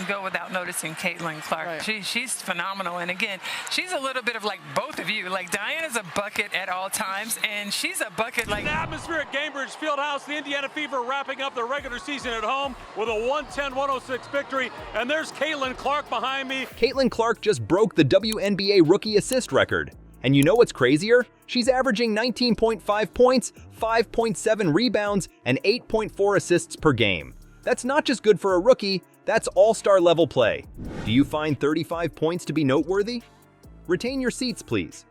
go without noticing Caitlin Clark. Right. She's phenomenal. And again, she's a little bit of like both of you. Like Diana's a bucket at all times, and she's a bucket like. An atmosphere at Gainbridge Fieldhouse. The Indiana Fever wrapping up their regular season at home with a 110-106 victory. And there's Caitlin Clark behind me. Caitlin Clark just broke the WNBA rookie assist record. And you know what's crazier? She's averaging 19.5 points, 5.7 rebounds, and 8.4 assists per game. That's not just good for a rookie, that's all-star level play. Do you find 35 points to be noteworthy? Retain your seats, please.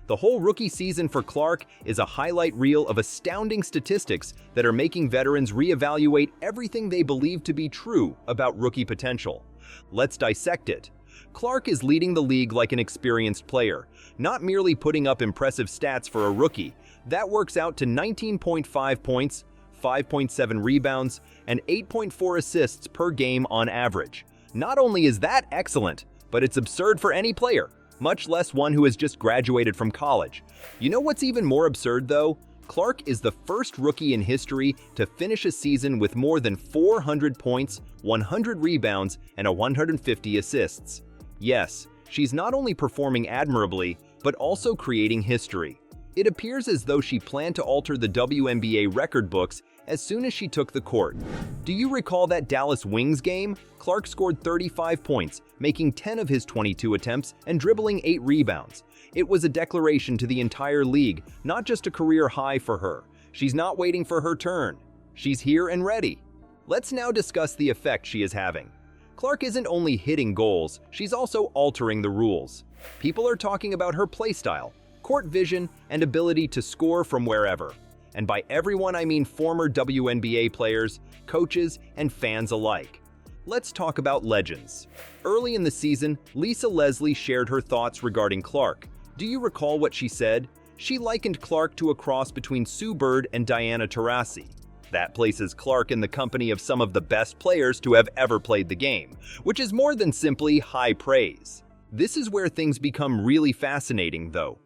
The whole rookie season for Clark is a highlight reel of astounding statistics that are making veterans reevaluate everything they believe to be true about rookie potential. Let's dissect it. Clark is leading the league like an experienced player, not merely putting up impressive stats for a rookie. That works out to 19.5 points, 5.7 rebounds, and 8.4 assists per game on average. Not only is that excellent, but it's absurd for any player, much less one who has just graduated from college. You know what's even more absurd though? Clark is the first rookie in history to finish a season with more than 400 points, 100 rebounds, and 150 assists. Yes, she's not only performing admirably, but also creating history. It appears as though she planned to alter the WNBA record books as soon as she took the court. Do you recall that Dallas Wings game? Clark scored 35 points, making 10 of his 22 attempts and dribbling 8 rebounds. It was a declaration to the entire league, not just a career high for her. She's not waiting for her turn. She's here and ready. Let's now discuss the effect she is having. Clark isn't only hitting goals, she's also altering the rules. People are talking about her playstyle, court vision, and ability to score from wherever. And by everyone, I mean former WNBA players, coaches, and fans alike. Let's talk about legends. Early in the season, Lisa Leslie shared her thoughts regarding Clark. Do you recall what she said? She likened Clark to a cross between Sue Bird and Diana Taurasi. That places Clark in the company of some of the best players to have ever played the game, which is more than simply high praise. This is where things become really fascinating, though.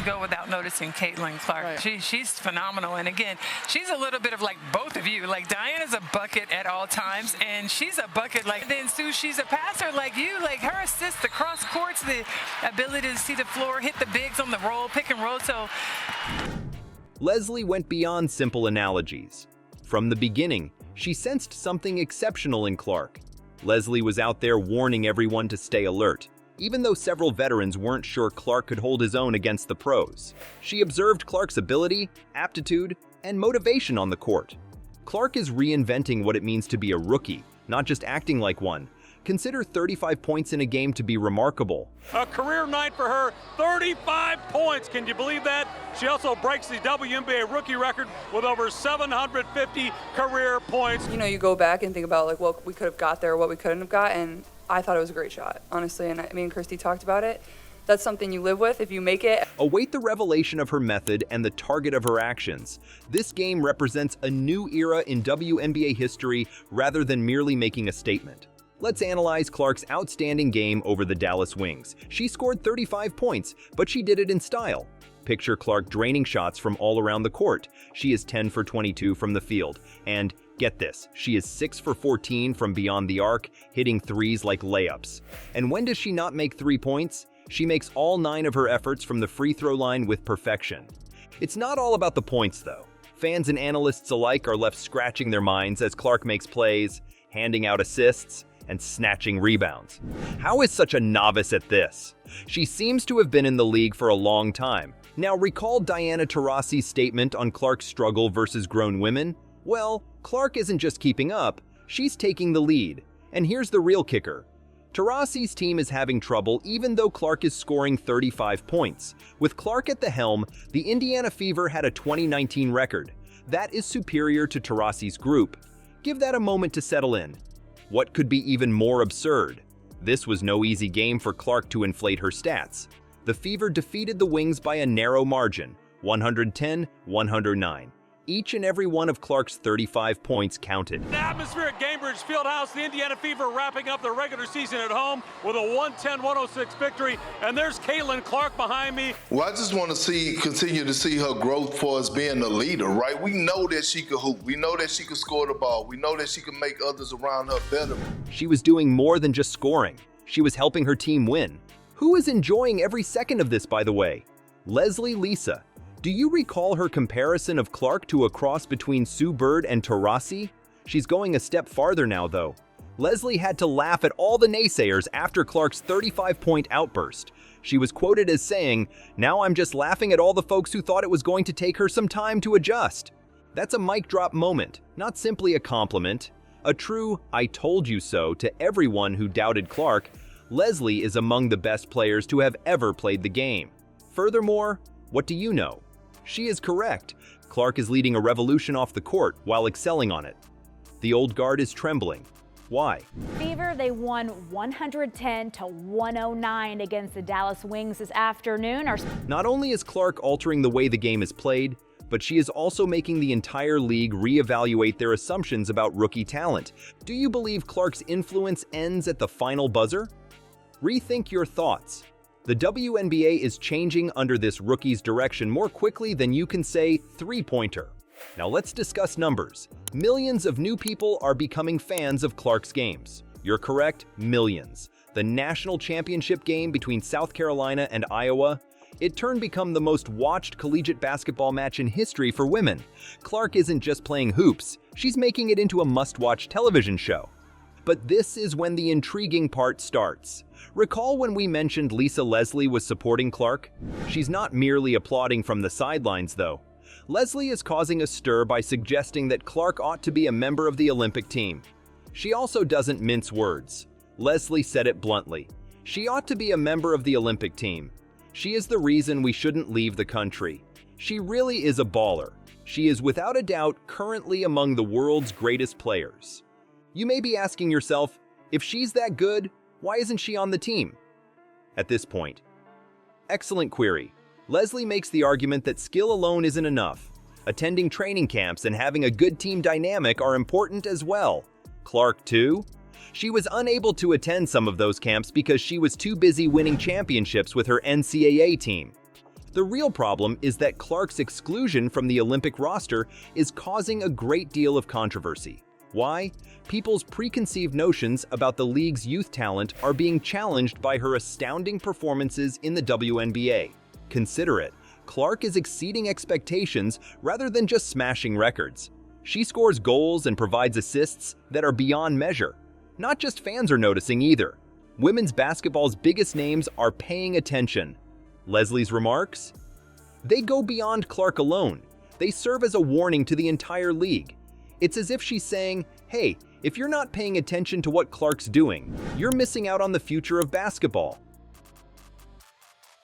Go without noticing Caitlin Clark. Right. She's phenomenal. And again, she's a little bit of like both of you. Like Diana's a bucket at all times, and she's a bucket like then Sue, she's a passer like you. Like her assists, the cross courts, the ability to see the floor, hit the bigs on the roll, pick and roll. So Leslie went beyond simple analogies. From the beginning, she sensed something exceptional in Clark. Leslie was out there warning everyone to stay alert, even though several veterans weren't sure Clark could hold his own against the pros. She observed Clark's ability, aptitude, and motivation on the court. Clark is reinventing what it means to be a rookie, not just acting like one. Consider 35 points in a game to be remarkable. A career night for her, 35 points. Can you believe that? She also breaks the WNBA rookie record with over 750 career points. You know, you go back and think about like what we could have got there, what we couldn't have got, and I thought it was a great shot, honestly, and me and Christy talked about it. That's something you live with if you make it. Await the revelation of her method and the target of her actions. This game represents a new era in WNBA history rather than merely making a statement. Let's analyze Clark's outstanding game over the Dallas Wings. She scored 35 points, but she did it in style. Picture Clark draining shots from all around the court. She is 10 for 22 from the field. And get this, she is 6 for 14 from beyond the arc, hitting threes like layups. And when does she not make 3 points? She makes all 9 of her efforts from the free throw line with perfection. It's not all about the points, though. Fans and analysts alike are left scratching their minds as Clark makes plays, handing out assists, and snatching rebounds. How is such a novice at this? She seems to have been in the league for a long time. Now recall Diana Taurasi's statement on Clark's struggle versus grown women? Well, Clark isn't just keeping up, she's taking the lead. And here's the real kicker. Taurasi's team is having trouble even though Clark is scoring 35 points. With Clark at the helm, the Indiana Fever had a 2019 record. That is superior to Taurasi's group. Give that a moment to settle in. What could be even more absurd? This was no easy game for Clark to inflate her stats. The Fever defeated the Wings by a narrow margin, 110-109. Each and every one of Clark's 35 points counted. The atmosphere at Gainbridge Fieldhouse. The Indiana Fever wrapping up their regular season at home with a 110-106 victory. And there's Caitlin Clark behind me. Well, I just want to continue to see her growth for us being a leader, right? We know that she could hoop. We know that she could score the ball. We know that she can make others around her better. She was doing more than just scoring. She was helping her team win. Who is enjoying every second of this, by the way? Leslie Lisa. Do you recall her comparison of Clark to a cross between Sue Bird and Taurasi? She's going a step farther now, though. Leslie had to laugh at all the naysayers after Clark's 35-point outburst. She was quoted as saying, "Now I'm just laughing at all the folks who thought it was going to take her some time to adjust." That's a mic drop moment, not simply a compliment. A true "I told you so" to everyone who doubted Clark. Leslie is among the best players to have ever played the game. Furthermore, what do you know? She is correct. Clark is leading a revolution off the court while excelling on it. The old guard is trembling. Why? Fever, they won 110-109 against the Dallas Wings this afternoon. Not only is Clark altering the way the game is played, but she is also making the entire league reevaluate their assumptions about rookie talent. Do you believe Clark's influence ends at the final buzzer? Rethink your thoughts. The WNBA is changing under this rookie's direction more quickly than you can say three-pointer. Now let's discuss numbers. Millions of new people are becoming fans of Clark's games. You're correct, millions. The national championship game between South Carolina and Iowa, it turned become the most watched collegiate basketball match in history for women. Clark isn't just playing hoops, she's making it into a must-watch television show. But this is when the intriguing part starts. Recall when we mentioned Lisa Leslie was supporting Clark? She's not merely applauding from the sidelines, though. Leslie is causing a stir by suggesting that Clark ought to be a member of the Olympic team. She also doesn't mince words. Leslie said it bluntly. She ought to be a member of the Olympic team. She is the reason we shouldn't leave the country. She really is a baller. She is without a doubt currently among the world's greatest players. You may be asking yourself, if she's that good, why isn't she on the team? At this point, excellent query. Leslie makes the argument that skill alone isn't enough. Attending training camps and having a good team dynamic are important as well. Clark, too? She was unable to attend some of those camps because she was too busy winning championships with her NCAA team. The real problem is that Clark's exclusion from the Olympic roster is causing a great deal of controversy. Why? People's preconceived notions about the league's youth talent are being challenged by her astounding performances in the WNBA. Consider it. Clark is exceeding expectations rather than just smashing records. She scores goals and provides assists that are beyond measure. Not just fans are noticing either. Women's basketball's biggest names are paying attention. Leslie's remarks? They go beyond Clark alone. They serve as a warning to the entire league. It's as if she's saying, hey, if you're not paying attention to what Clark's doing, you're missing out on the future of basketball.